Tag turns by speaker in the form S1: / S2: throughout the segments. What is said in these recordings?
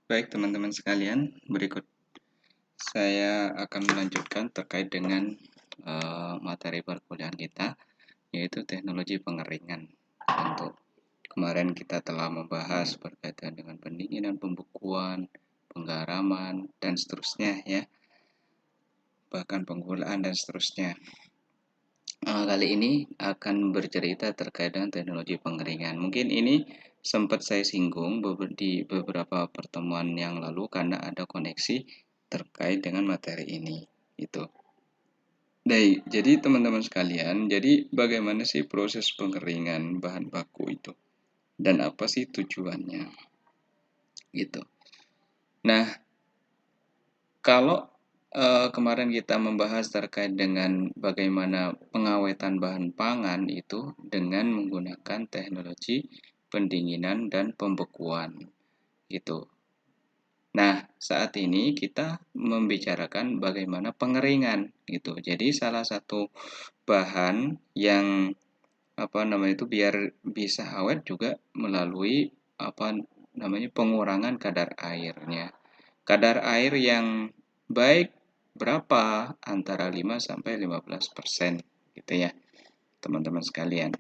S1: Baik teman-teman sekalian, berikut saya akan melanjutkan terkait dengan materi perkuliahan kita, yaitu teknologi pengeringan. Untuk kemarin kita telah membahas berkaitan dengan pendinginan, pembekuan, penggaraman, dan seterusnya ya, bahkan penggunaan dan seterusnya. Kali ini akan bercerita terkait dengan teknologi pengeringan. Mungkin ini sempat saya singgung di beberapa pertemuan yang lalu karena ada koneksi terkait dengan materi ini. Itu. Baik, jadi teman-teman sekalian, jadi bagaimana sih proses pengeringan bahan baku itu? Dan apa sih tujuannya? Gitu. Nah, kalau kemarin kita membahas terkait dengan bagaimana pengawetan bahan pangan itu dengan menggunakan teknologi pendinginan dan pembekuan gitu. Nah, saat ini kita membicarakan bagaimana pengeringan gitu. Jadi salah satu bahan yang itu biar bisa awet juga melalui pengurangan kadar airnya. Kadar air yang baik berapa? Antara 5 sampai 15% gitu ya, teman-teman sekalian.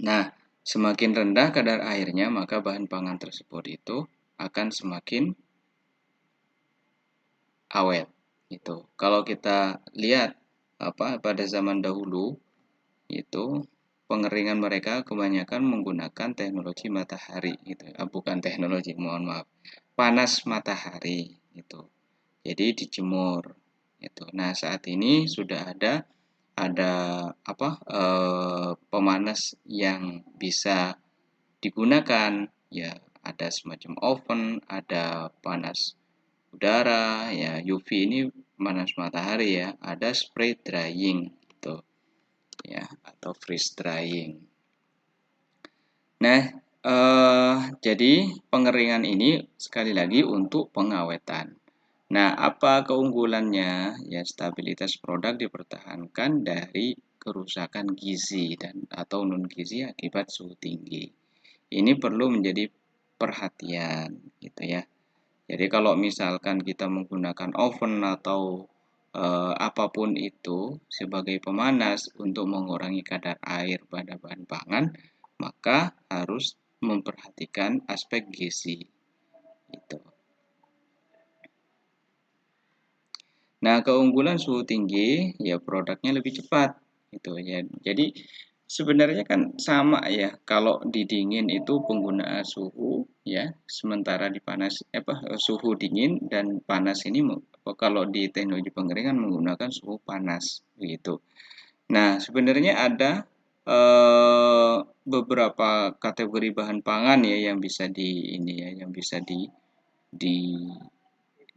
S1: Nah, semakin rendah kadar airnya, maka bahan pangan tersebut itu akan semakin awet. Itu. Kalau kita lihat pada zaman dahulu itu pengeringan mereka kebanyakan menggunakan teknologi matahari gitu. Bukan teknologi, mohon maaf. Panas matahari itu. Jadi dijemur itu. Nah, saat ini sudah ada pemanas yang bisa digunakan ya, ada semacam oven, ada panas udara ya, UV ini panas matahari ya, ada spray drying gitu ya, atau freeze drying. Nah, jadi pengeringan ini sekali lagi untuk pengawetan. Nah, apa keunggulannya? Ya, stabilitas produk dipertahankan dari kerusakan gizi dan atau non gizi akibat suhu tinggi. Ini perlu menjadi perhatian gitu ya. Jadi kalau misalkan kita menggunakan oven atau apapun itu sebagai pemanas untuk mengurangi kadar air pada bahan pangan, maka harus memperhatikan aspek gizi. Itu. Nah, keunggulan suhu tinggi ya produknya lebih cepat gitu ya. Jadi sebenarnya kan sama ya. Kalau di dingin itu penggunaan suhu ya, sementara di panas suhu dingin dan panas ini kalau di teknologi pengeringan menggunakan suhu panas begitu. Nah, sebenarnya ada beberapa kategori bahan pangan ya yang bisa yang bisa di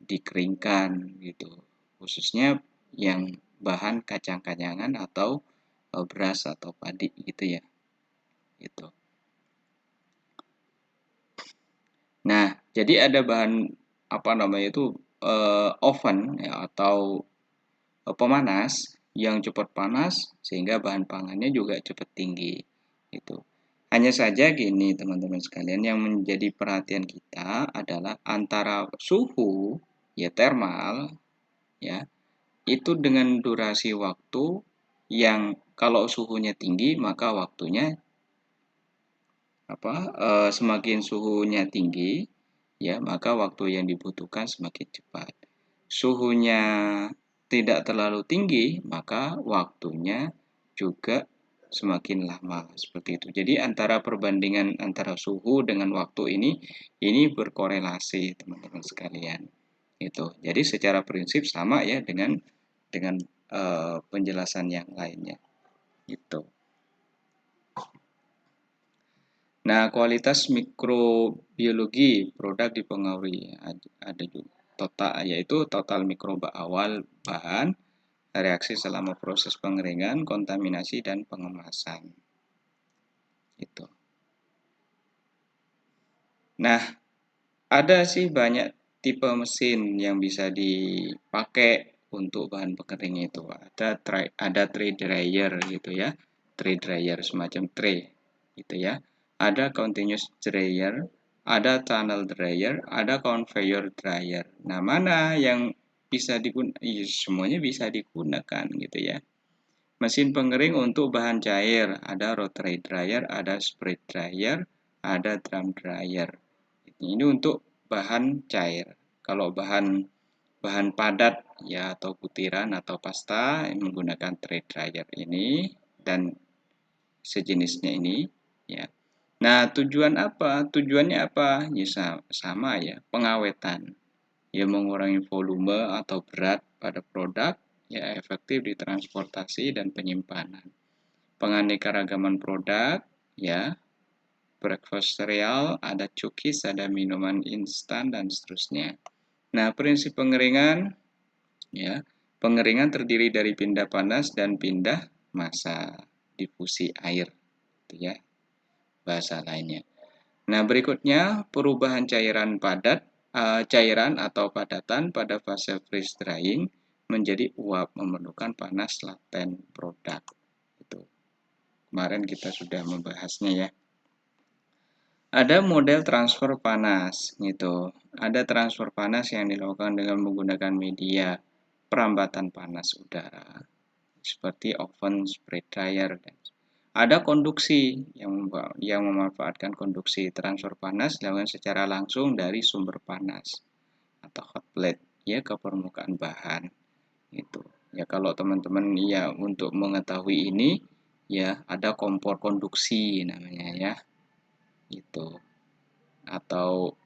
S1: dikeringkan gitu, khususnya yang bahan kacang-kacangan atau beras atau padi gitu ya, gitu. Nah, jadi ada bahan oven ya, atau pemanas yang cepat panas sehingga bahan pangannya juga cepat tinggi gitu. Hanya saja gini teman-teman sekalian, yang menjadi perhatian kita adalah antara suhu ya thermal ya, itu dengan durasi waktu yang kalau suhunya tinggi maka waktunya semakin suhunya tinggi ya, maka waktu yang dibutuhkan semakin cepat. Suhunya tidak terlalu tinggi maka waktunya juga semakin lama seperti itu. Jadi antara perbandingan antara suhu dengan waktu ini berkorelasi teman-teman sekalian. Itu. Jadi secara prinsip sama ya dengan penjelasan yang lainnya. Gitu. Nah, kualitas mikrobiologi produk dipengaruhi ada juga yaitu total mikroba awal bahan, reaksi selama proses pengeringan, kontaminasi dan pengemasan. Itu. Nah, ada sih banyak tipe mesin yang bisa dipakai untuk bahan pengering itu. Ada tray dryer gitu ya. Tray dryer semacam tray gitu ya. Ada continuous dryer, ada tunnel dryer, ada conveyor dryer. Nah, mana yang bisa digunakan? Semuanya bisa digunakan gitu ya. Mesin pengering untuk bahan cair, ada rotary dryer, ada spray dryer, ada drum dryer. Ini untuk bahan cair. Kalau bahan padat ya atau butiran atau pasta menggunakan tray dryer ini dan sejenisnya ini ya. Nah, tujuannya apa? Ya sama ya, pengawetan. Ya mengurangi volume atau berat pada produk, ya efektif di transportasi dan penyimpanan. Penganeka-ragaman produk, ya breakfast cereal, ada cookies, ada minuman instan dan seterusnya. Nah, prinsip pengeringan, ya pengeringan terdiri dari pindah panas dan pindah massa, difusi air, gitu ya bahasa lainnya. Nah, berikutnya perubahan cairan atau padatan pada fase freeze drying menjadi uap memerlukan panas laten produk. Itu. Kemarin kita sudah membahasnya ya. Ada model transfer panas gitu. Ada transfer panas yang dilakukan dengan menggunakan media perambatan panas udara seperti oven, spray dryer, dan ada konduksi yang memanfaatkan konduksi transfer panas dilakukan secara langsung dari sumber panas atau hot plate ya ke permukaan bahan. Itu. Ya kalau teman-teman ya untuk mengetahui ini ya ada kompor konduksi namanya ya. Itu. Atau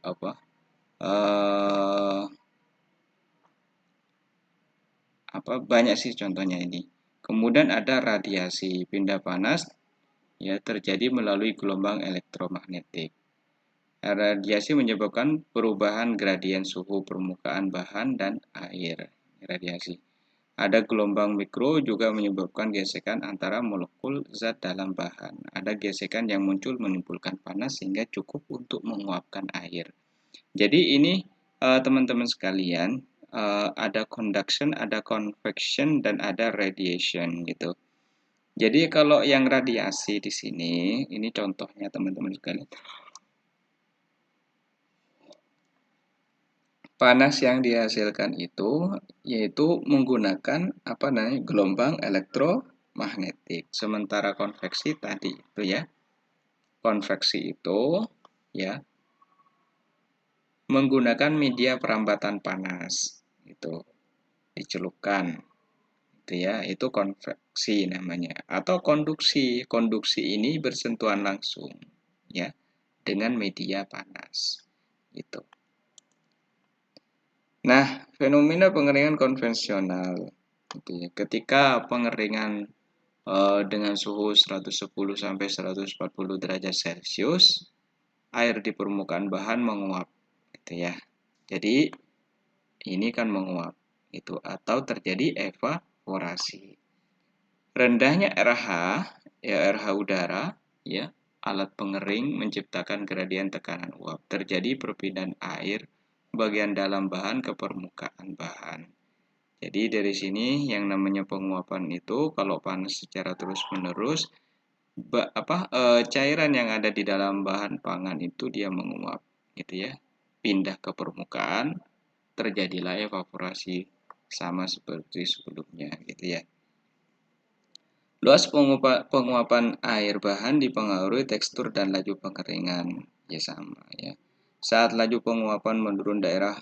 S1: banyak sih contohnya ini. Kemudian ada radiasi pindah panas ya terjadi melalui gelombang elektromagnetik. Radiasi menyebabkan perubahan gradien suhu permukaan bahan dan air. Radiasi. Ada gelombang mikro juga menyebabkan gesekan antara molekul zat dalam bahan. Ada gesekan yang muncul menimbulkan panas sehingga cukup untuk menguapkan air. Jadi ini teman-teman sekalian ada conduction, ada convection dan ada radiation gitu. Jadi kalau yang radiasi di sini, ini contohnya teman-teman sekalian. Panas yang dihasilkan itu yaitu menggunakan gelombang elektromagnetik. Sementara konveksi tadi itu ya. Konveksi itu ya menggunakan media perambatan panas. Itu dicelupkan. Itu ya, itu konveksi namanya atau konduksi. Konduksi ini bersentuhan langsung ya dengan media panas. Itu. Nah, fenomena pengeringan konvensional gitu ya. Ketika pengeringan dengan suhu 110 sampai 140 derajat Celcius, air di permukaan bahan menguap gitu ya. Jadi ini kan menguap itu atau terjadi evaporasi. Rendahnya RH, ya RH udara, ya, alat pengering menciptakan gradien tekanan uap. Terjadi perpindahan air bagian dalam bahan ke permukaan bahan. Jadi dari sini yang namanya penguapan itu kalau panas secara terus-menerus cairan yang ada di dalam bahan pangan itu dia menguap gitu ya. Pindah ke permukaan, terjadilah evaporasi sama seperti sebelumnya gitu ya. Luas penguapan air bahan dipengaruhi tekstur dan laju pengeringan. Ya sama ya. Saat laju penguapan menurun, daerah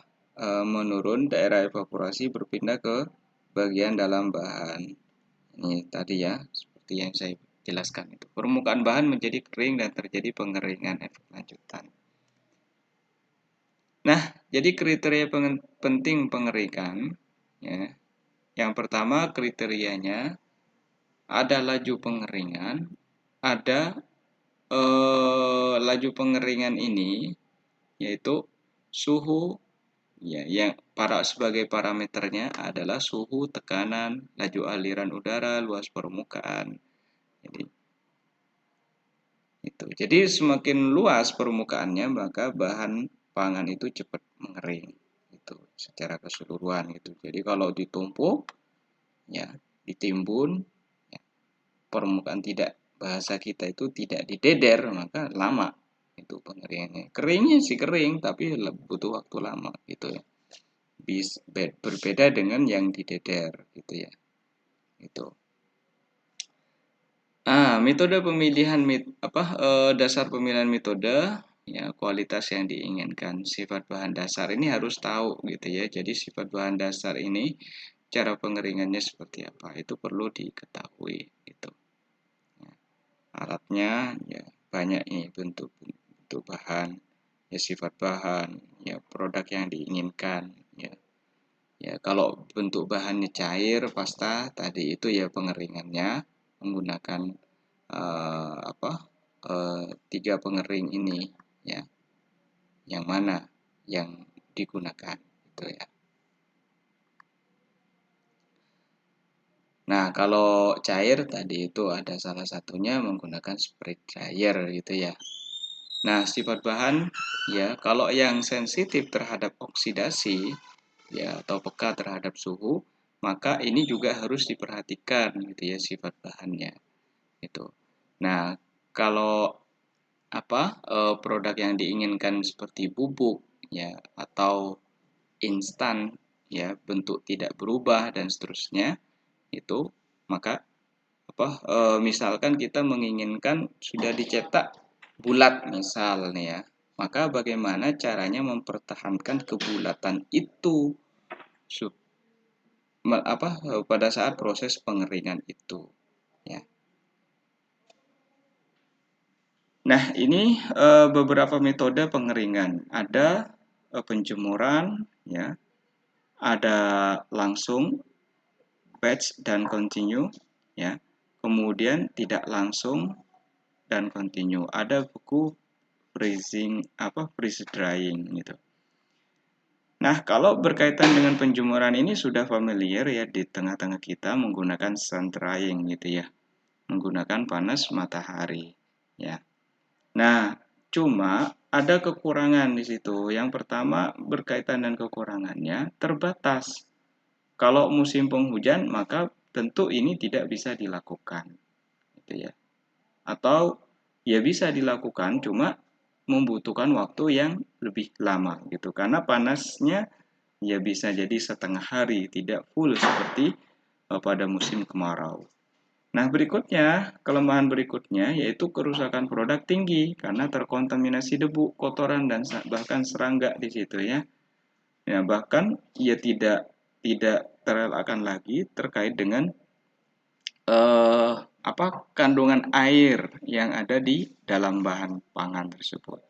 S1: evaporasi berpindah ke bagian dalam bahan. Ini tadi ya, seperti yang saya jelaskan itu. Permukaan bahan menjadi kering dan terjadi pengeringan efek lanjutan. Nah, jadi kriteria penting pengeringan ya. Yang pertama kriterianya ada laju pengeringan, ada laju pengeringan ini yaitu suhu ya yang sebagai parameternya adalah suhu, tekanan, laju aliran udara, luas permukaan. Jadi semakin luas permukaannya maka bahan pangan itu cepat mengering itu secara keseluruhan gitu. Jadi kalau ditumpuk ya ditimbun ya, permukaan bahasa kita itu tidak dideder maka lama untuk pengeringannya. Keringnya sih kering, tapi butuh waktu lama gitu ya. Berbeda dengan yang dideder gitu ya. Itu. Metode pemilihan dasar pemilihan metode ya, kualitas yang diinginkan. Sifat bahan dasar ini harus tahu gitu ya. Jadi sifat bahan dasar ini cara pengeringannya seperti apa itu perlu diketahui gitu. Ya, alatnya ya banyak nih bentuk bahan, ya sifat bahan, ya produk yang diinginkan ya. Ya, kalau bentuk bahannya cair, pasta tadi itu ya pengeringannya menggunakan apa tiga pengering ini ya, yang mana yang digunakan itu ya. Nah, kalau cair tadi itu ada salah satunya menggunakan spray dryer gitu ya. Nah, sifat bahan ya, kalau yang sensitif terhadap oksidasi ya atau peka terhadap suhu, maka ini juga harus diperhatikan gitu ya sifat bahannya itu. Nah, kalau produk yang diinginkan seperti bubuk ya atau instan ya, bentuk tidak berubah dan seterusnya itu, maka misalkan kita menginginkan sudah dicetak bulat misal nih ya, maka bagaimana caranya mempertahankan kebulatan itu pada saat proses pengeringan itu ya. Nah, ini beberapa metode pengeringan. Ada penjemuran, ya, ada langsung, batch dan continue, ya. Kemudian tidak langsung dan continue. Ada buku freeze drying gitu. Nah, kalau berkaitan dengan penjemuran ini sudah familiar ya di tengah-tengah kita menggunakan sun drying gitu ya. Menggunakan panas matahari, ya. Nah, cuma ada kekurangan di situ. Yang pertama berkaitan dengan kekurangannya terbatas. Kalau musim penghujan maka tentu ini tidak bisa dilakukan, gitu ya. Atau ya bisa dilakukan cuma membutuhkan waktu yang lebih lama gitu. Karena panasnya ya bisa jadi setengah hari, tidak full seperti pada musim kemarau. Nah, berikutnya, kelemahan berikutnya yaitu kerusakan produk tinggi karena terkontaminasi debu, kotoran dan bahkan serangga di situ ya. Ya, bahkan ia tidak terelakkan lagi terkait dengan kandungan air yang ada di dalam bahan pangan tersebut.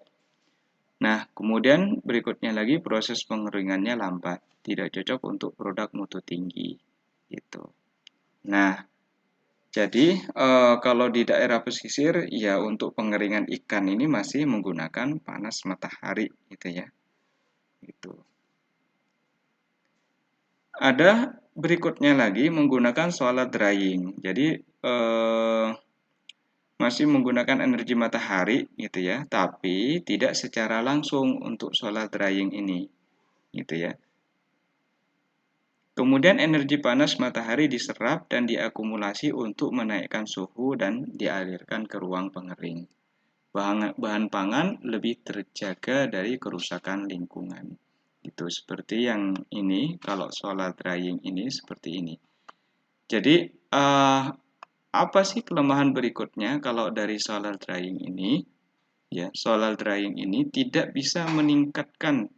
S1: Nah, kemudian berikutnya lagi proses pengeringannya lambat, tidak cocok untuk produk mutu tinggi gitu. Nah, jadi kalau di daerah pesisir ya untuk pengeringan ikan ini masih menggunakan panas matahari gitu ya. Itu. Ada berikutnya lagi menggunakan solar drying. Jadi masih menggunakan energi matahari gitu ya, tapi tidak secara langsung untuk solar drying ini gitu ya. Kemudian energi panas matahari diserap dan diakumulasi untuk menaikkan suhu dan dialirkan ke ruang pengering. Bahan pangan lebih terjaga dari kerusakan lingkungan. Itu seperti yang ini, kalau solar drying ini seperti ini. Jadi apa sih kelemahan berikutnya kalau dari solar drying ini? Ya, solar drying ini tidak bisa meningkatkan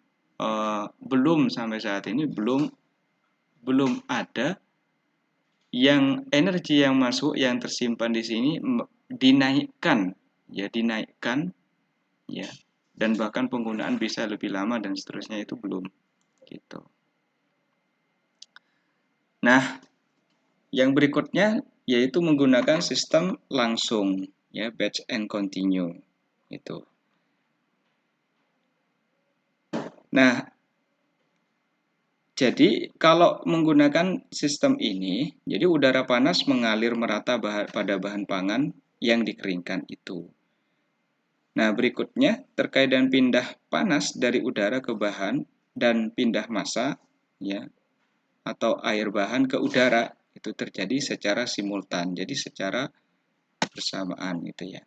S1: belum sampai saat ini belum ada yang energi yang masuk yang tersimpan di sini dinaikkan ya, dan bahkan penggunaan bisa lebih lama dan seterusnya itu belum gitu. Nah, yang berikutnya yaitu menggunakan sistem langsung ya, batch and continue itu. Nah, jadi kalau menggunakan sistem ini, jadi udara panas mengalir merata pada bahan pangan yang dikeringkan itu. Nah, berikutnya terkait dengan pindah panas dari udara ke bahan dan pindah massa ya atau air bahan ke udara itu terjadi secara simultan. Jadi secara bersamaan gitu ya.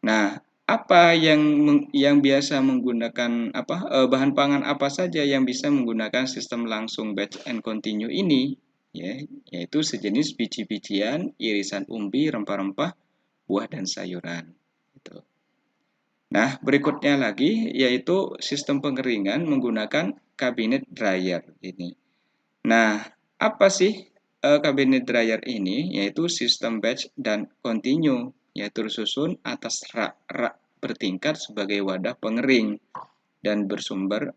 S1: Nah, apa yang biasa menggunakan bahan pangan apa saja yang bisa menggunakan sistem langsung batch and continue ini, ya, yaitu sejenis biji-bijian, irisan umbi, rempah-rempah, buah dan sayuran. Gitu. Nah, berikutnya lagi yaitu sistem pengeringan menggunakan cabinet dryer ini. Nah, apa sih cabinet dryer ini? Yaitu sistem batch dan continue, yaitu tersusun atas rak-rak bertingkat sebagai wadah pengering dan sumber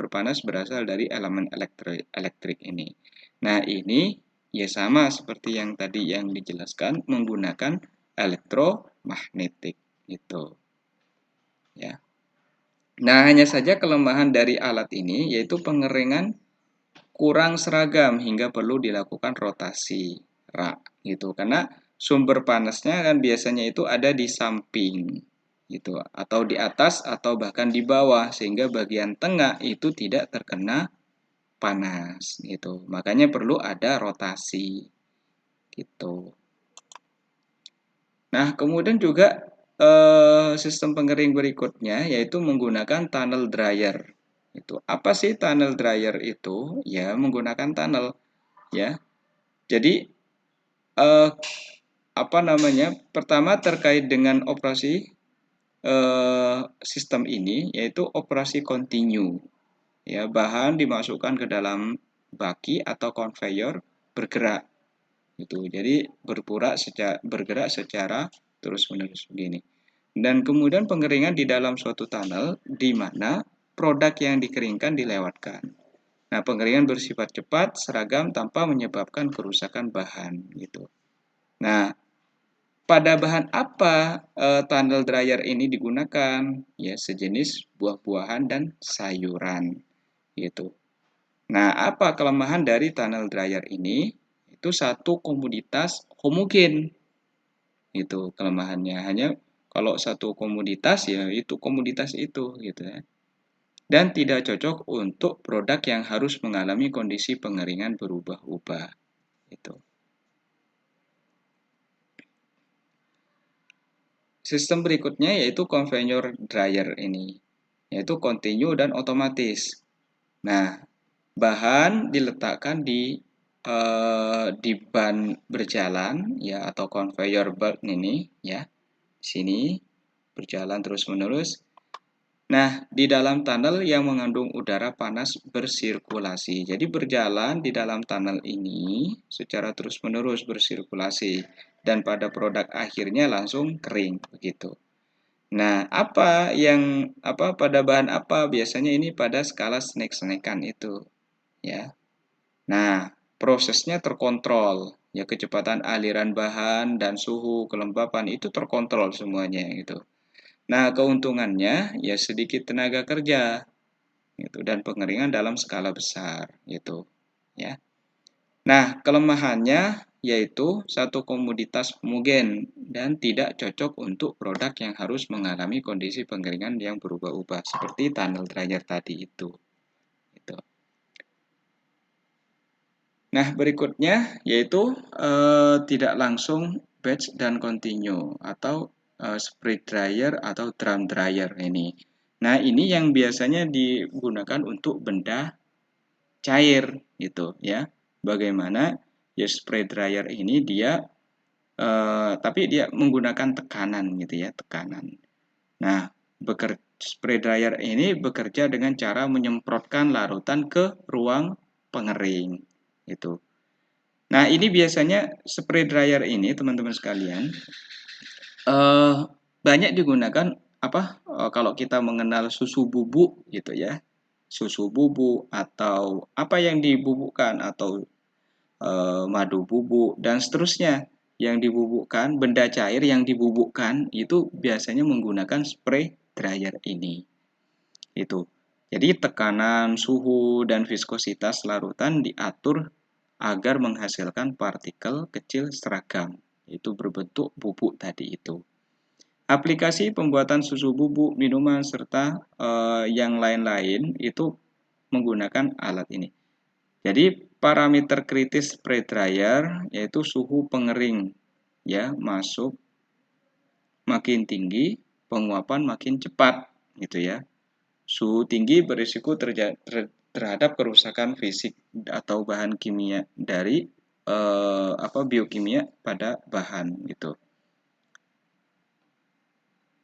S1: panas berasal dari elemen elektrik ini. Nah, ini ya sama seperti yang tadi yang dijelaskan menggunakan elektromagnetik itu. Ya. Nah, hanya saja kelemahan dari alat ini yaitu pengeringan kurang seragam hingga perlu dilakukan rotasi rak gitu. Karena sumber panasnya kan biasanya itu ada di samping gitu atau di atas atau bahkan di bawah sehingga bagian tengah itu tidak terkena panas gitu. Makanya perlu ada rotasi gitu. Nah, kemudian juga sistem pengering berikutnya yaitu menggunakan tunnel dryer. Itu apa sih tunnel dryer itu? Ya, menggunakan tunnel ya. Jadi eh, apa namanya? Pertama terkait dengan operasi sistem ini yaitu operasi kontinu. Ya, bahan dimasukkan ke dalam baki atau conveyor bergerak itu. Jadi bergerak secara terus-menerus begini. Dan kemudian pengeringan di dalam suatu tunnel di mana produk yang dikeringkan dilewatkan. Nah, pengeringan bersifat cepat, seragam tanpa menyebabkan kerusakan bahan gitu. Nah, pada bahan apa tunnel dryer ini digunakan? Ya, sejenis buah-buahan dan sayuran gitu. Nah, apa kelemahan dari tunnel dryer ini? Itu satu komoditas homogen. Itu kelemahannya. Hanya kalau satu komoditas ya itu komoditas itu gitu ya. Dan tidak cocok untuk produk yang harus mengalami kondisi pengeringan berubah-ubah. Itu. Sistem berikutnya yaitu conveyor dryer ini, yaitu continue dan otomatis. Nah, bahan diletakkan di ban berjalan ya atau conveyor belt ini ya. Sini berjalan terus-menerus. Nah, di dalam tunnel yang mengandung udara panas bersirkulasi. Jadi berjalan di dalam tunnel ini secara terus-menerus bersirkulasi dan pada produk akhirnya langsung kering begitu. Nah, pada bahan apa biasanya ini pada skala snack-snackan itu ya. Nah, prosesnya terkontrol. Ya, kecepatan aliran bahan dan suhu kelembapan itu terkontrol semuanya gitu. Nah, keuntungannya ya sedikit tenaga kerja gitu dan pengeringan dalam skala besar gitu ya. Nah, kelemahannya yaitu satu komoditas homogen dan tidak cocok untuk produk yang harus mengalami kondisi pengeringan yang berubah-ubah seperti tunnel dryer tadi itu. Gitu. Nah, berikutnya yaitu tidak langsung batch dan continue atau spray dryer atau drum dryer ini. Nah, ini yang biasanya digunakan untuk benda cair gitu ya. Bagaimana ya spray dryer ini dia tapi dia menggunakan tekanan gitu ya, tekanan. Nah, spray dryer ini bekerja dengan cara menyemprotkan larutan ke ruang pengering itu. Nah, ini biasanya spray dryer ini teman-teman sekalian eh, banyak digunakan kalau kita mengenal susu bubuk gitu ya. Susu bubuk atau apa yang dibubukkan atau madu bubuk dan seterusnya yang dibubukkan, benda cair yang dibubukkan itu biasanya menggunakan spray dryer ini. Itu. Jadi tekanan, suhu, dan viskositas larutan diatur agar menghasilkan partikel kecil seragam, itu berbentuk bubuk tadi itu. Aplikasi pembuatan susu bubuk, minuman, serta yang lain-lain itu menggunakan alat ini. Jadi parameter kritis spray dryer yaitu suhu pengering ya masuk makin tinggi, penguapan makin cepat gitu ya. Suhu tinggi berisiko terhadap kerusakan fisik atau bahan kimia dari biokimia pada bahan gitu.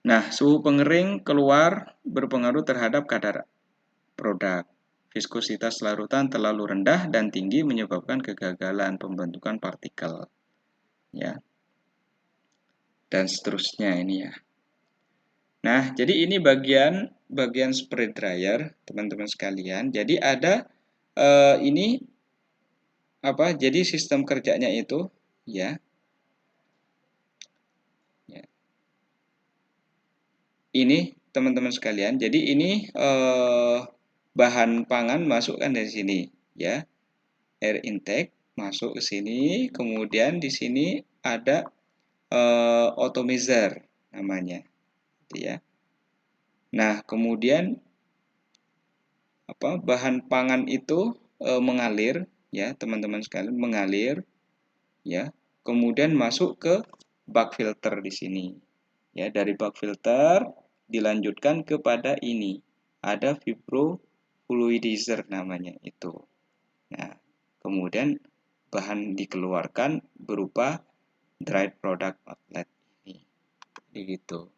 S1: Nah, suhu pengering keluar berpengaruh terhadap kadar produk. Viskositas larutan terlalu rendah dan tinggi menyebabkan kegagalan pembentukan partikel. Ya. Dan seterusnya ini ya. Nah, jadi ini bagian spray dryer, teman-teman sekalian. Jadi ada ini apa? Jadi sistem kerjanya itu ya. Ya. Ini teman-teman sekalian. Jadi ini bahan pangan masukkan dari sini ya. Air intake masuk ke sini, kemudian di sini ada atomizer namanya, gitu ya. Nah, kemudian bahan pangan itu mengalir ya, teman-teman sekalian, mengalir ya. Kemudian masuk ke bag filter di sini. Ya, dari bag filter dilanjutkan kepada ini. Ada vibrofluidizer namanya itu. Nah, kemudian bahan dikeluarkan berupa dried product outlet ini. Begitu.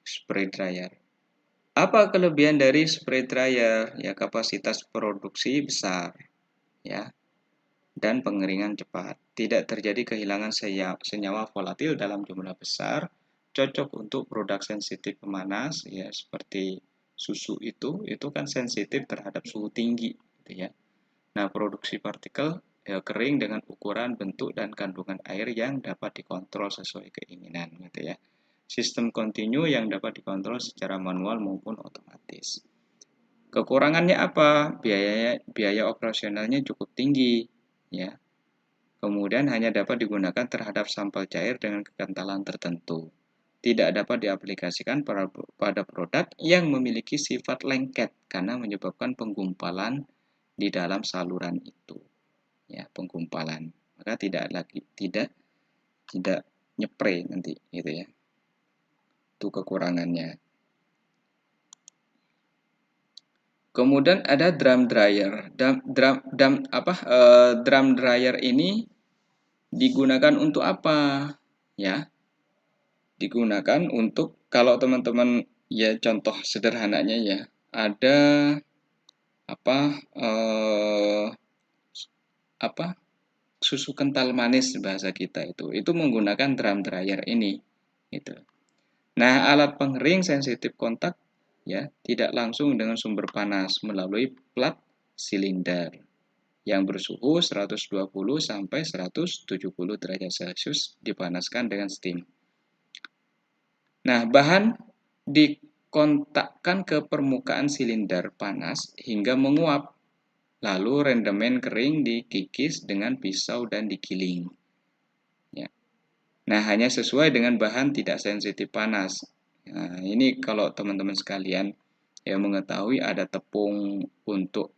S1: Spray dryer. Apa kelebihan dari spray dryer? Ya, kapasitas produksi besar, ya, dan pengeringan cepat. Tidak terjadi kehilangan senyawa volatil dalam jumlah besar. Cocok untuk produk sensitif pemanas, ya, seperti susu itu kan sensitif terhadap suhu tinggi, gitu ya. Nah, produksi partikel ya, kering dengan ukuran, bentuk, dan kandungan air yang dapat dikontrol sesuai keinginan, gitu ya. Sistem kontinu yang dapat dikontrol secara manual maupun otomatis. Kekurangannya apa? Biaya operasionalnya cukup tinggi, ya. Kemudian hanya dapat digunakan terhadap sampel cair dengan kekentalan tertentu. Tidak dapat diaplikasikan pada produk yang memiliki sifat lengket karena menyebabkan penggumpalan di dalam saluran itu. Ya, penggumpalan. Maka tidak nyepre nanti gitu ya. Itu kekurangannya. Kemudian ada drum dryer. Drum dryer ini digunakan untuk apa? Ya, digunakan untuk kalau teman-teman ya contoh sederhananya ya ada apa eh, apa susu kental manis bahasa kita itu menggunakan drum dryer ini gitu. Nah, alat pengering sensitif kontak ya tidak langsung dengan sumber panas melalui plat silinder yang bersuhu 120 sampai 170 derajat Celcius dipanaskan dengan steam. Nah, bahan dikontakkan ke permukaan silinder panas hingga menguap. Lalu rendemen kering dikikis dengan pisau dan digiling. Ya. Nah, hanya sesuai dengan bahan tidak sensitif panas. Nah, ini kalau teman-teman sekalian yang mengetahui ada tepung untuk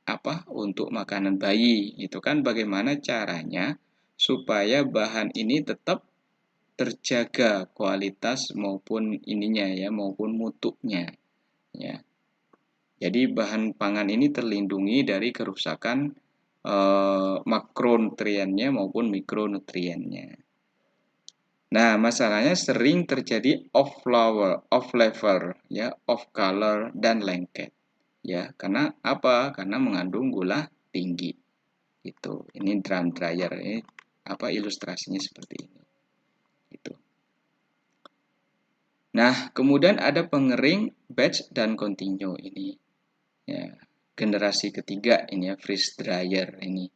S1: apa? Untuk makanan bayi. Itu kan bagaimana caranya supaya bahan ini tetap terjaga kualitas maupun ininya ya, maupun mutunya. Ya. Jadi bahan pangan ini terlindungi dari kerusakan makronutriennya maupun mikronutriennya. Nah, masalahnya sering terjadi off flavor, ya, off color dan lengket. Ya, karena apa? Karena mengandung gula tinggi. Itu. Ini drum dryer ini ilustrasinya seperti ini. Itu. Nah, kemudian ada pengering batch dan continue ini. Ya, generasi ketiga ini ya, freeze dryer ini.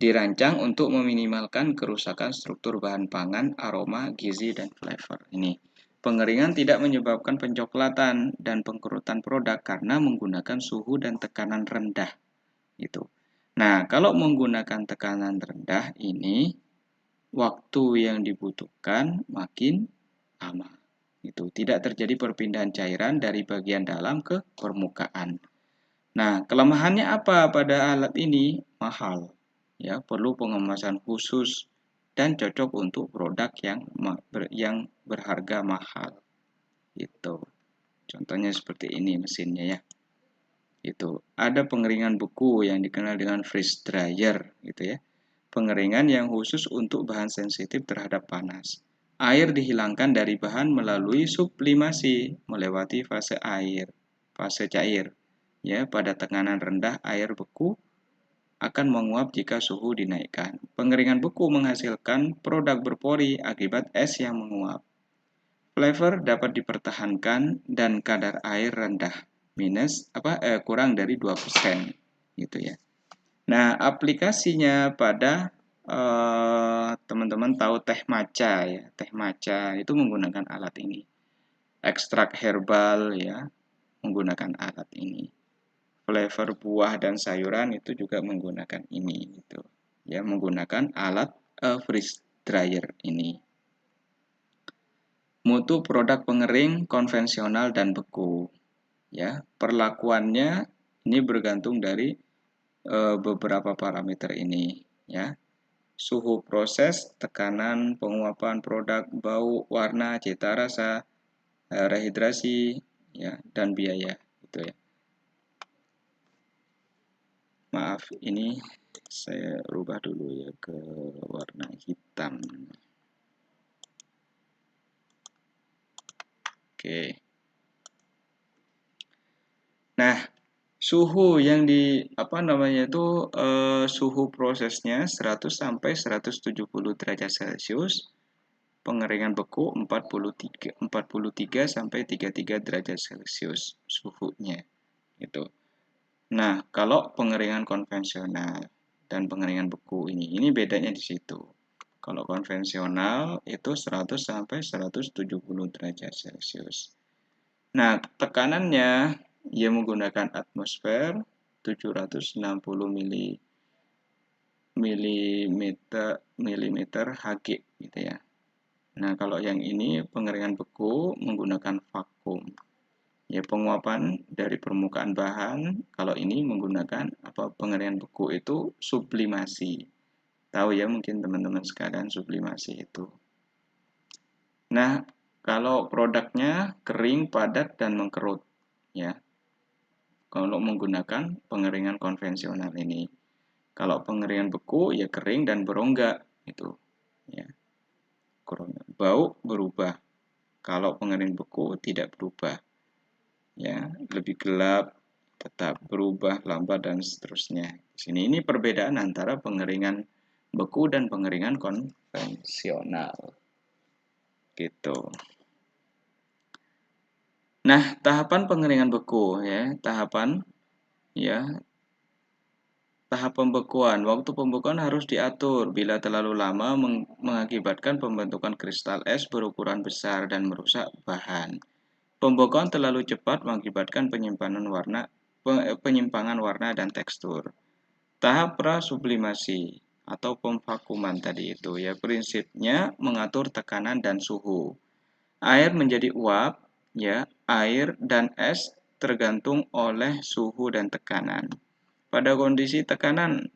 S1: Dirancang untuk meminimalkan kerusakan struktur bahan pangan, aroma, gizi, dan flavor. Ini pengeringan tidak menyebabkan pencoklatan dan pengkerutan produk karena menggunakan suhu dan tekanan rendah. Itu. Nah, kalau menggunakan tekanan rendah ini, waktu yang dibutuhkan makin lama. Itu tidak terjadi perpindahan cairan dari bagian dalam ke permukaan. Nah, kelemahannya apa pada alat ini? Mahal. Ya, perlu pengemasan khusus dan cocok untuk produk yang berharga mahal. Itu. Contohnya seperti ini mesinnya ya. Itu. Ada pengeringan beku yang dikenal dengan freeze dryer gitu ya. Pengeringan yang khusus untuk bahan sensitif terhadap panas. Air dihilangkan dari bahan melalui sublimasi melewati fase cair. Ya, pada tekanan rendah air beku akan menguap jika suhu dinaikkan. Pengeringan beku menghasilkan produk berpori akibat es yang menguap. Flavor dapat dipertahankan dan kadar air rendah kurang dari 2% gitu ya. Nah, aplikasinya pada teman-teman tahu teh matcha ya. Teh matcha itu menggunakan alat ini. Ekstrak herbal ya menggunakan alat ini. Flavor buah dan sayuran itu juga menggunakan ini gitu. Ya, menggunakan alat freeze dryer ini. Mutu produk pengering konvensional dan beku. Ya, perlakuannya ini bergantung dari beberapa parameter ini ya. Suhu proses, tekanan, penguapan produk, bau, warna, cita rasa, rehidrasi ya, dan biaya gitu ya. Maaf, ini saya rubah dulu ya ke warna hitam. Oke. Nah, suhu yang suhu prosesnya 100 sampai 170 derajat Celcius, pengeringan beku 43 sampai 33 derajat Celcius suhunya gitu. Nah, kalau pengeringan konvensional dan pengeringan beku ini bedanya di situ. Kalau konvensional itu 100 sampai 170 derajat Celcius. Nah, tekanannya ia menggunakan atmosfer 760 milimeter Hg gitu ya. Nah, kalau yang ini pengeringan beku menggunakan vakum. Ya, penguapan dari permukaan bahan, kalau ini menggunakan pengeringan beku itu sublimasi. Tahu ya mungkin teman-teman sekalian sublimasi itu. Nah, kalau produknya kering, padat, dan mengkerut ya. Kalau menggunakan pengeringan konvensional ini. Kalau pengeringan beku ya kering dan berongga itu ya. Bau berubah. Kalau pengering beku tidak berubah. Ya, lebih gelap, tetap berubah, lambat dan seterusnya. Di sini ini perbedaan antara pengeringan beku dan pengeringan konvensional. Gitu. Nah, tahapan pengeringan beku ya, tahap pembekuan. Waktu pembekuan harus diatur bila terlalu lama mengakibatkan pembentukan kristal es berukuran besar dan merusak bahan. Pembekuan terlalu cepat mengakibatkan penyimpangan warna dan tekstur. Tahap prasublimasi atau pemvakuman tadi itu ya, prinsipnya mengatur tekanan dan suhu. Air menjadi uap ya, air dan es tergantung oleh suhu dan tekanan. Pada kondisi tekanan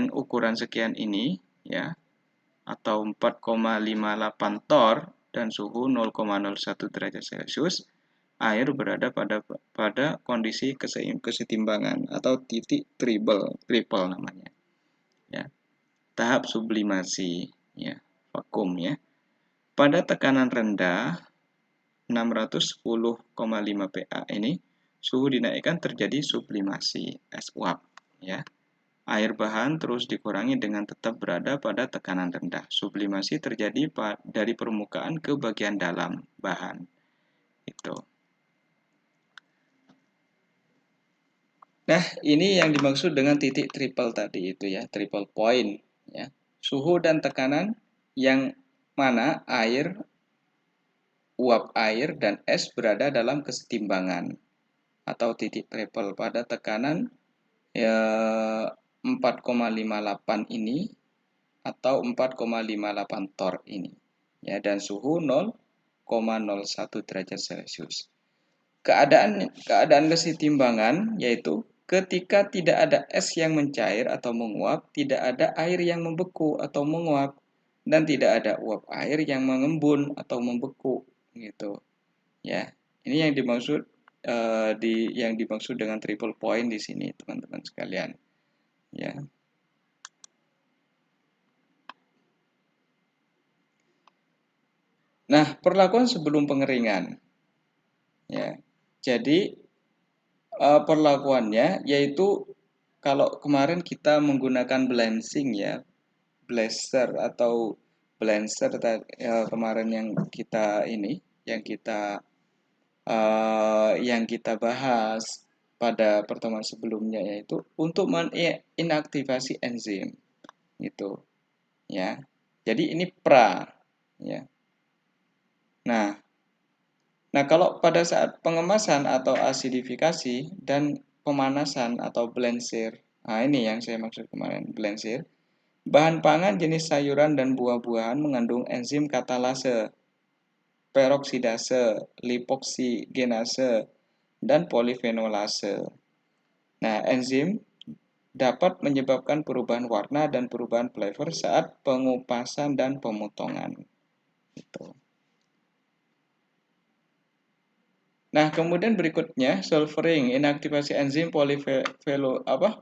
S1: ukuran sekian ini ya, atau 4,58 torr dan suhu 0,01 derajat Celcius, air berada pada kondisi kesetimbangan atau titik triple namanya. Ya. Tahap sublimasi ya, vakum ya. Pada tekanan rendah 610,5 PA ini suhu dinaikkan terjadi sublimasi es uap ya. Air bahan terus dikurangi dengan tetap berada pada tekanan rendah. Sublimasi terjadi dari permukaan ke bagian dalam bahan. Itu. Nah, ini yang dimaksud dengan titik triple tadi itu ya, triple point ya. Suhu dan tekanan yang mana uap air dan es berada dalam kesetimbangan atau titik triple pada tekanan ya 4,58 ini atau 4,58 torr ini ya, dan suhu 0,01 derajat Celcius. Keadaan kesetimbangan yaitu ketika tidak ada es yang mencair atau menguap, tidak ada air yang membeku atau menguap, dan tidak ada uap air yang mengembun atau membeku gitu. Ya, ini yang dimaksud yang dimaksud dengan triple point di sini, teman-teman sekalian. Ya. Nah, perlakuan sebelum pengeringan. Ya. Jadi perlakuannya yaitu kalau kemarin kita menggunakan blanching ya, blaster atau blancer kemarin yang kita bahas pada pertemuan sebelumnya, yaitu untuk menginaktivasi enzim gitu ya. Jadi ini pra ya. Nah, kalau pada saat pengemasan atau asidifikasi dan pemanasan atau blenser, nah ini yang saya maksud kemarin, blenser. Bahan pangan jenis sayuran dan buah-buahan mengandung enzim katalase, peroksidase, lipoksigenase, dan polifenolase. Nah, enzim dapat menyebabkan perubahan warna dan perubahan flavor saat pengupasan dan pemotongan. Gitu. Nah, kemudian berikutnya sulfuring, inaktivasi enzim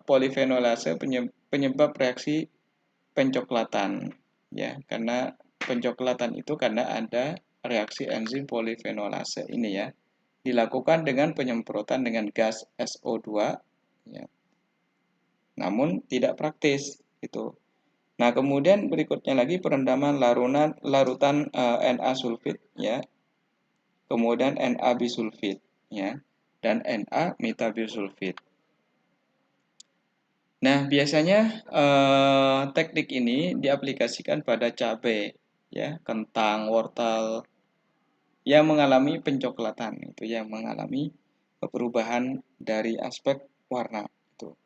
S1: polifenolase penyebab reaksi pencoklatan. Ya, karena pencoklatan itu karena ada reaksi enzim polifenolase ini ya. Dilakukan dengan penyemprotan dengan gas SO2 ya. Namun tidak praktis gitu. Nah, kemudian berikutnya lagi perendaman larutan Na sulfit ya. Kemudian Na bisulfit ya, dan Na metabisulfit. Nah, biasanya teknik ini diaplikasikan pada cabai ya, kentang, wortel yang mengalami pencoklatan, itu yang mengalami perubahan dari aspek warna itu.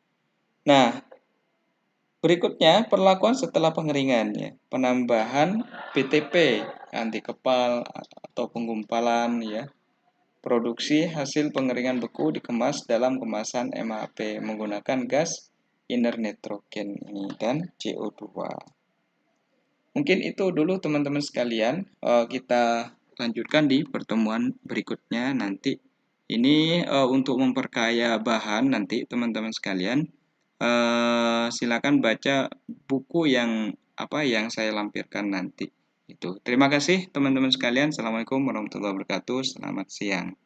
S1: Nah, berikutnya perlakuan setelah pengeringan ya, penambahan BTP, anti kepal atau penggumpalan ya. Produksi hasil pengeringan beku dikemas dalam kemasan MAP menggunakan gas inner nitrogen ini dan CO2. Mungkin itu dulu teman-teman sekalian. Kita lanjutkan di pertemuan berikutnya nanti. Ini untuk memperkaya bahan nanti teman-teman sekalian. Silakan baca buku yang saya lampirkan nanti. Itu. Terima kasih teman-teman sekalian. Assalamualaikum warahmatullahi wabarakatuh. Selamat siang.